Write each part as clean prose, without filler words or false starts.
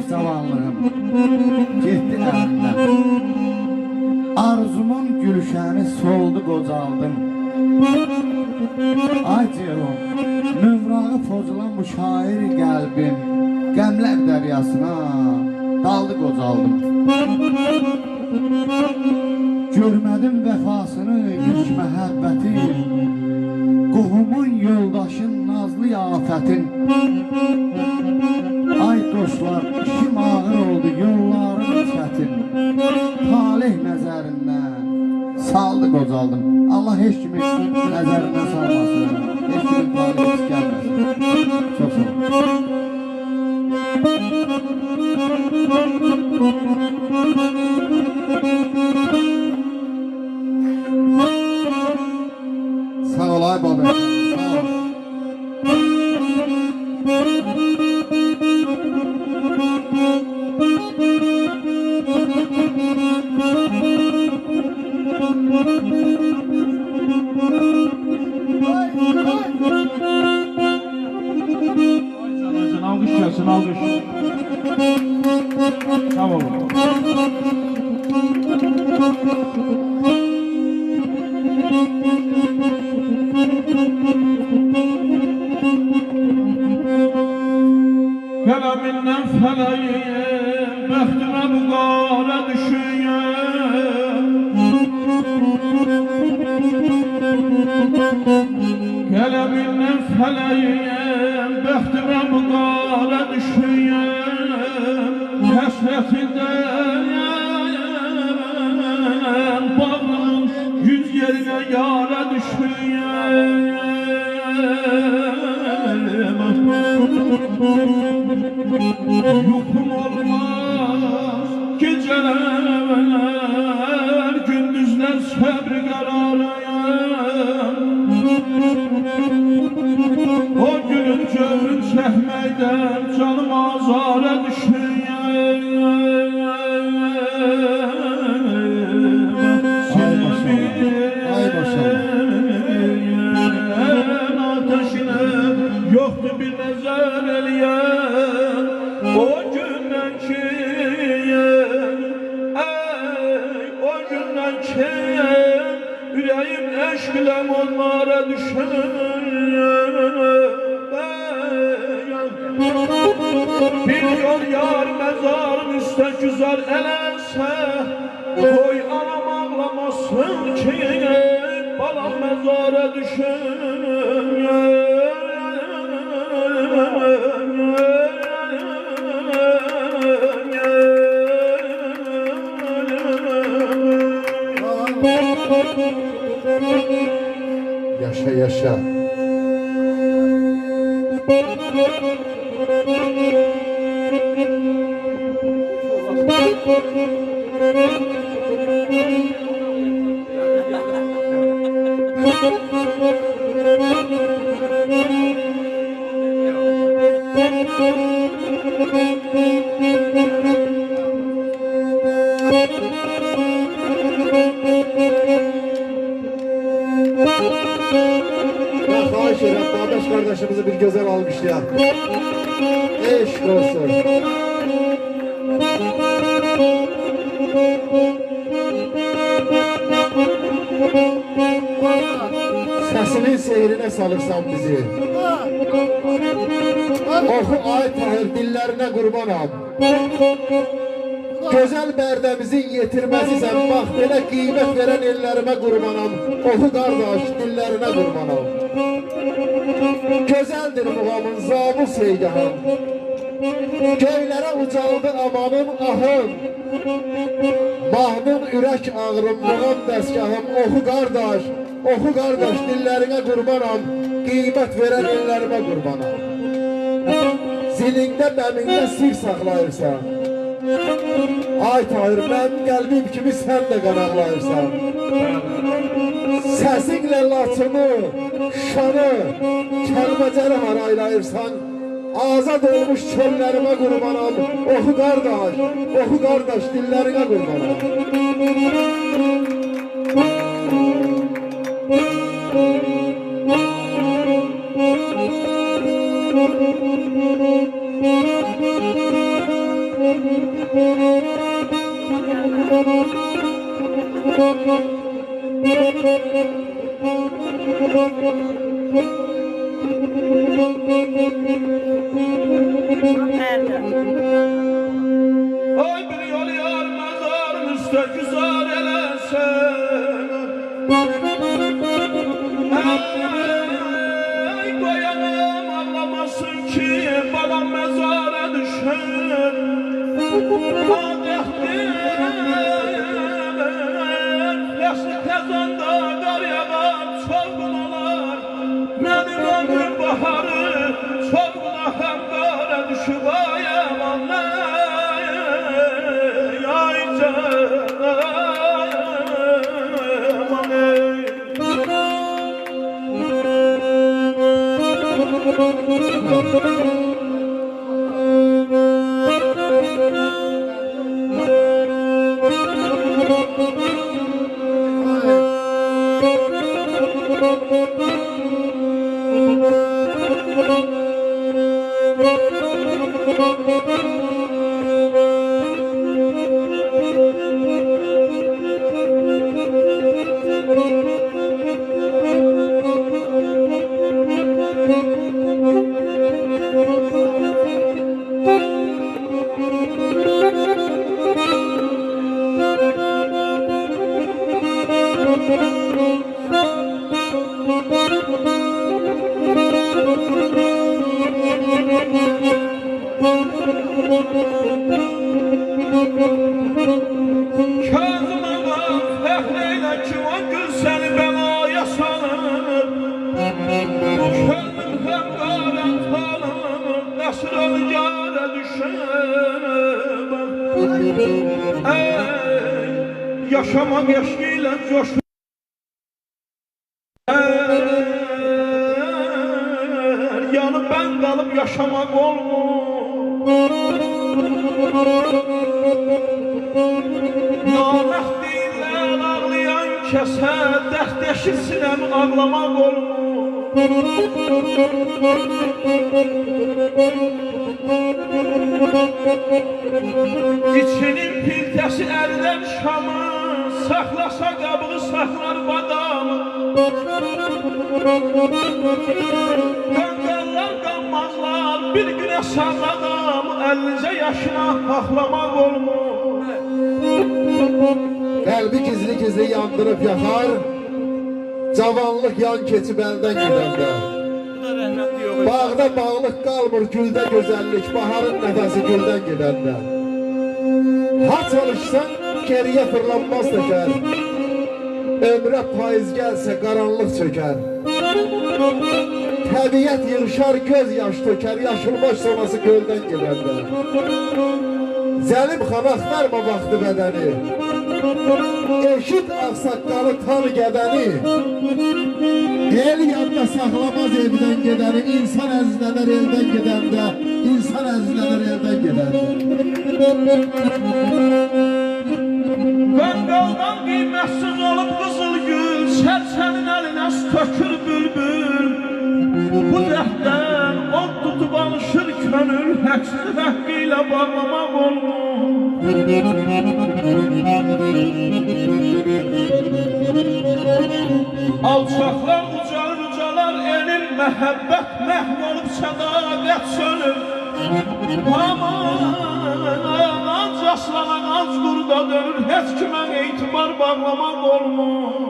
zamanlığım getdi əlimdən. Arzumun gülşəni soldu qocaldım. Ay Ceyhun, mövrağı pozulan bu şair qəlbim qəmlər dəryasına daldı qocaldım. Görmədim vəfasını, ilk məhəbbətin, qohumun, yoldaşın, nazlı afətin. Ay dostlar, işim ağır oldu, yollarım çətin. Talih nəzərindən saldı qocaldım. Allah heç kimi nəzərindən salmasın, heç kimi talih heç gəlməsin. Çox sağ olun. Sağ ol ay baba. Sağ ol. Alkış gelsin, alkış. Tamam. Kaleminden feleğim, bəxtimə bu qara düşüyüm. Kaleminden feleğim, bəxtimə bu qara düşüyüm. Həsretinden bağlım, yüz yerine yara düşüyüm. Yukum olmaz geceler, gündüzler sabr kararıyım. O günün cövrün çekmeyden canım azara düşüyor. Ay maşallah. Ateşine yoktu bir nezer eleyen. O günden ki, o günden ki, yüreğim eşkle onlara düşüyor. Bir yol yar mezarın üstte güzel elense, koy anam ağlamasın ki, balam mezara düşüyor. Yaşa yaşa. Xahiş edirəm, Babeş kardeşimizi bir güzel almışlar. Eşq olsun. Səsinin seyrine salırsan bizi. Oxu ay Tahir, dillerine kurbanam. Güzel bərdəmizi yetirməzsən, bax belə qiymət verən ellərimə qurbanam. Oxu qardaş, dillərinə qurbanam. Gözəldir muğamın zabı seygahım. Göylərə ucaldı amanın ahım. Mahnun ürək ağrım, muğam dəstgahım. Oxu qardaş, dillərinə qurbanam. Qiymət verən ellərimə qurbanam. Zilində, bəmində sir saxlayırsan. Ay Tahir, mənim qəlbim kimi sən də qanaqlayırsan. Səsinlə Laçını, Şanı, Kəlbəcəri haraylayırsan. Azad olmuş çöllərimə qurbanam. Oxu qardaş, dillərinə qurbanam. Ay bir yol yar mezarın üstə güzar eləsən. Ey qoyanım ağlamasın ki balam mezara düşər. Adətdir yaşlı təzanda qar yağar çovğun olar. Mənim ömrüm baharı çovğuna həm qara düşüb ay aman ay canım ey. Kazım ağa fəhleyle ki o gül seni belaya salır. Könlüm hem qara tanır, nesr olacağına düşer. Ey yaşamak eşkiyle coşur. Yanı ben kalıp yaşamak olmur. Naməxtiylə ağlayan kəsə dərdəşi sinəm ağlamaq olmur. İçinin piltəsi ərdən şamı, saxlasa qabığı saxlar badamı. Qanqarlar qanmazlar, bir günə sağladam, 50 yaşına ağlamaq olmur. Qəlbi gizli-gizli yandırıb yaxar, cavanlıq yan keçib əldən gedəndə. Bağda bağlıq qalmır, güldə gözəllik, baharın nəfəsi güldən gedəndə. Ha çalışsan, geriyə fırlanmaz təkər, ömrə payız gəlsə qaranlıq çökər. Təbiət yığışar, göz yaş tökər, yaşılbaş sonası göldən gedəndə. Zəlim xan axtarma vaxtı bədəni, eşit ağsaqqalı tanı qədəni. El yadda saxlamaz evdən gedəni, insan əzlənər eldən gedəndə, insan əzlənər eldən gedəndə. Qanqaldan qiymətsiz olub qızıl gül, sərçənin əlinə tökür bülbül. Bu dəhtdən od tutub alışır könül, həqsiz haqqı ilə bağlamaq olmur. Alçaqlar ucalar ucalar enir, məhəbbət məhv olub sədaqət sönür. Aman ağac aslana ağac qurda dönür, heç kimə etibar bağlamaq olmur.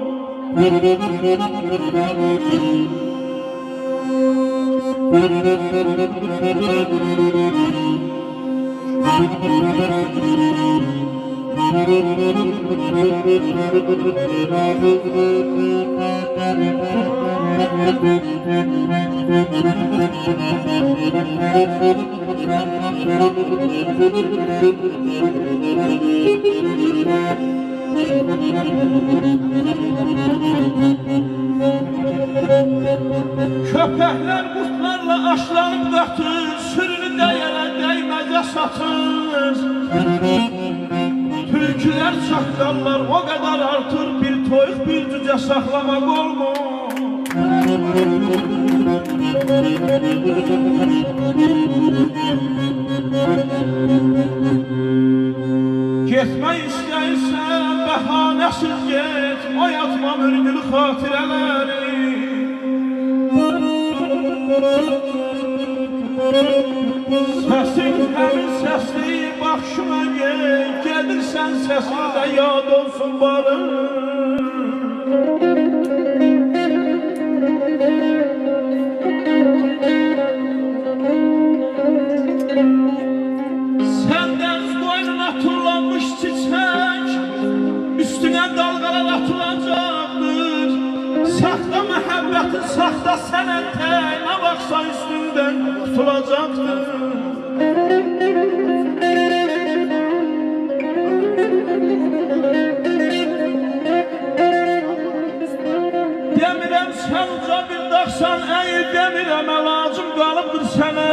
Köpəklər qurtlarla aşlanıb qatır, sürünü dəyərə dəyməcə satır. Tülkülər çaqqallar o qədər artır, bir toyuq bir cücə saxlamaq olmur. Getmək istəyirsən bəhanəsiz get, oyatma mürgül xatirələri. Səsin həmin səsli baxşına get, gedirsən səsində yad olsun barı. Saxta məhəbbətin, saxta sənətə nə baxsa üstündən tutulacaqdır. Demirəm sən uca bir dağsan, əyir demirəm əlacım qalıbdır sənə.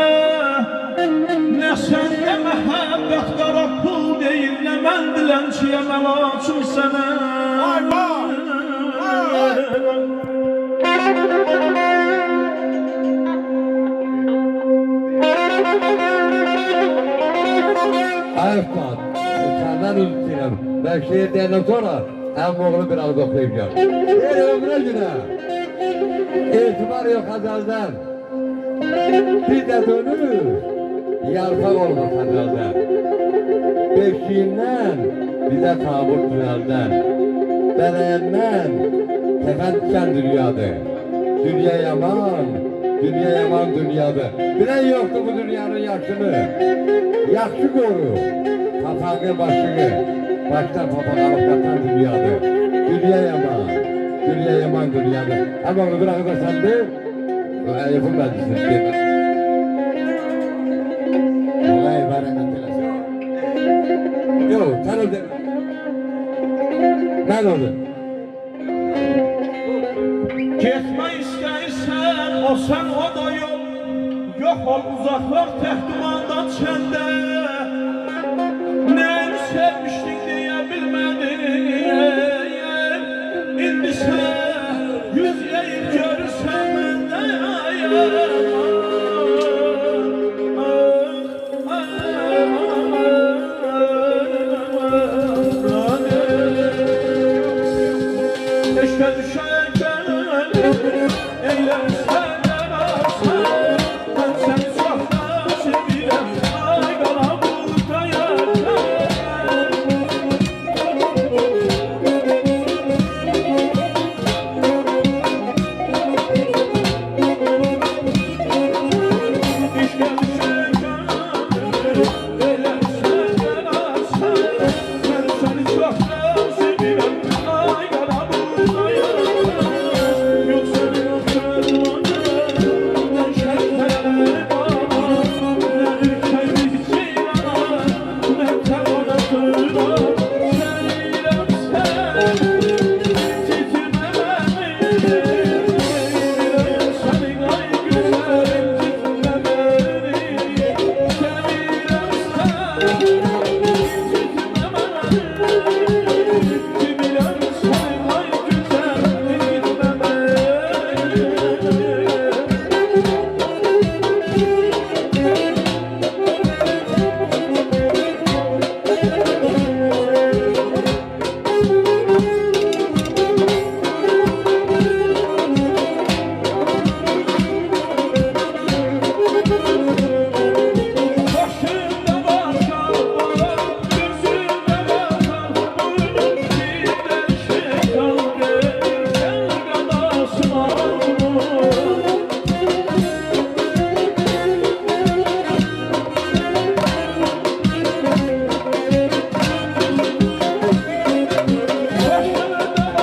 Nə səndə məhəbbət qara pul deyil, nə mən dilənçiyəm əlacım sənə. Ayıptan, senden özür dilerim. Ben şehir diyenden sonra hem oğlu biraz okuyup gel. Bir ömre güne. İtibar yok hazelden. Bir de dönür. Yarpak olmuş hazelden. Beşiğinden bize tabut tünelden. Bereğinden kefen diken dünyadı. Dünya yaman, dünya yaman dünyadı. Bilen yoktu bu dünyanın yaşını. Yakşı koru, papağın başını. Baştan papağ alıp yatan dünyadı. Dünya yaman, dünya yaman dünyadı. Ama onu bırakıp da sen de yapılmadısın. Allah ibaret eləsin. Yok, sen öldün. Ben öldüm. Getmək istəyirsən, o sən o da yox. Yox ol uzaqlar təhtimandan çəndə.